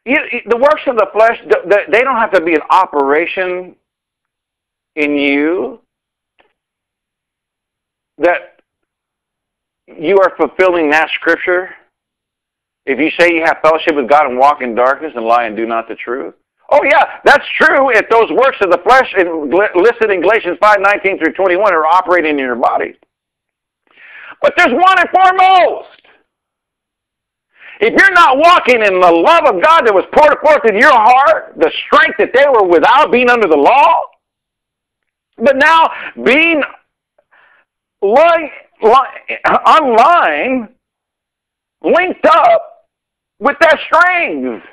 The works of the flesh, they don't have to be an operation in you that you are fulfilling that scripture. If you say you have fellowship with God and walk in darkness and lie and do not the truth. Oh yeah, that's true if those works of the flesh listed in Galatians 5:19 through 21 are operating in your body. But there's one and foremost. If you're not walking in the love of God that was poured forth in your heart, the strength that they were without being under the law, but now being online, linked up with that strength.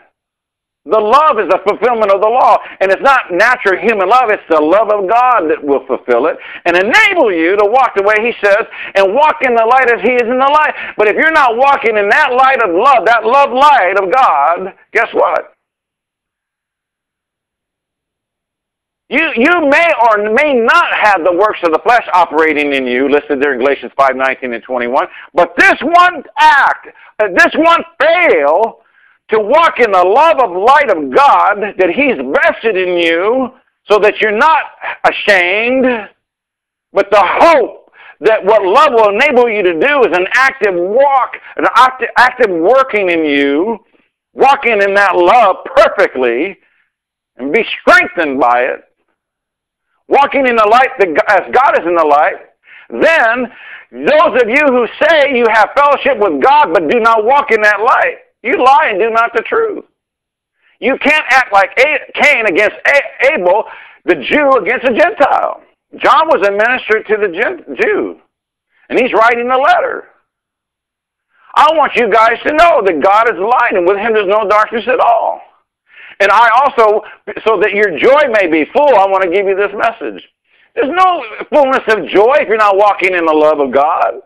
The love is a fulfillment of the law. And it's not natural human love. It's the love of God that will fulfill it and enable you to walk the way He says and walk in the light as He is in the light. But if you're not walking in that light of love, that love light of God, guess what? You may or may not have the works of the flesh operating in you, listed there in Galatians 5:19 and 21. But this one act, this one fail to walk in the love of light of God that He's vested in you so that you're not ashamed, but the hope that what love will enable you to do is an active walk, an active working in you, walking in that love perfectly and be strengthened by it. Walking in the light as God is in the light, then those of you who say you have fellowship with God but do not walk in that light, you lie and do not the truth. You can't act like Cain against Abel, the Jew against a Gentile. John was a minister to the Jew, and he's writing a letter. I want you guys to know that God is light, and with Him there's no darkness at all. And I also, so that your joy may be full, I want to give you this message. There's no fullness of joy if you're not walking in the love of God.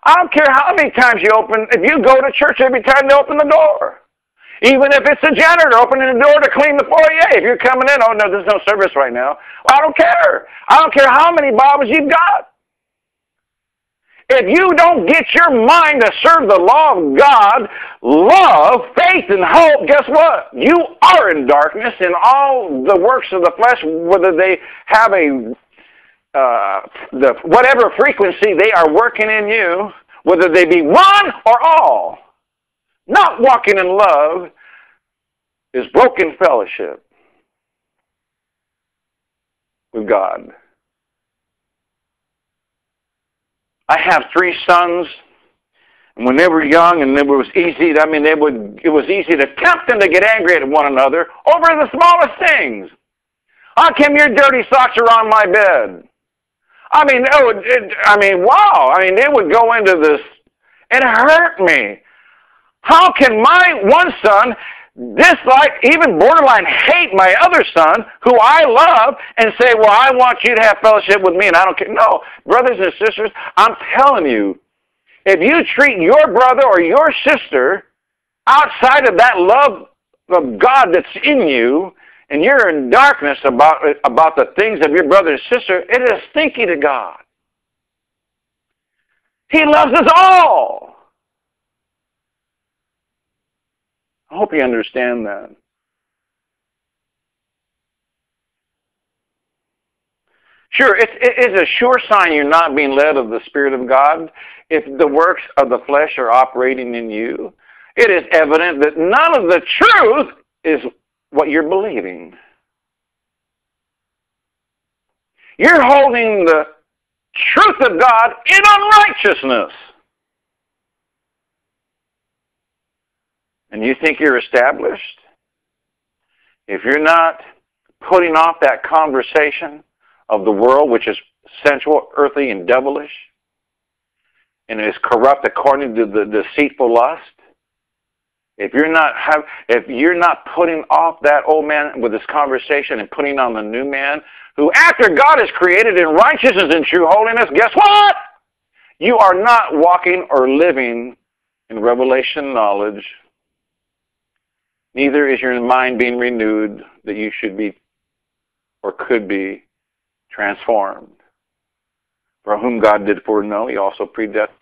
I don't care how many times you open, if you go to church every time they open the door. Even if it's a janitor opening the door to clean the foyer. If you're coming in, oh no, there's no service right now. Well, I don't care. I don't care how many Bibles you've got. If you don't get your mind to serve the law of God, love, faith, and hope, guess what? You are in darkness, and all the works of the flesh, whether they have whatever frequency they are working in you, whether they be one or all, not walking in love is broken fellowship with God. I have 3 sons, and when they were young, and it was easy. It was easy to tempt them to get angry at one another over the smallest things. How come your dirty socks are on my bed? Wow. They would go into this. It hurt me. How can my one son dislike, even borderline hate my other son, who I love, and say, well, I want you to have fellowship with me, and I don't care. No, brothers and sisters, I'm telling you, if you treat your brother or your sister outside of that love of God that's in you, and you're in darkness about the things of your brother and sister, it is stinky to God. He loves us all. I hope you understand that. Sure, it is a sure sign you're not being led of the Spirit of God if the works of the flesh are operating in you. It is evident that none of the truth is what you're believing. You're holding the truth of God in unrighteousness. And you think you're established? If you're not putting off that conversation of the world, which is sensual, earthly, and devilish, and is corrupt according to the deceitful lust, if you're not putting off that old man with this conversation and putting on the new man, who after God is created in righteousness and true holiness, guess what? You are not walking or living in revelation knowledge. Neither is your mind being renewed that you should be or could be transformed. For whom God did foreknow, He also predestined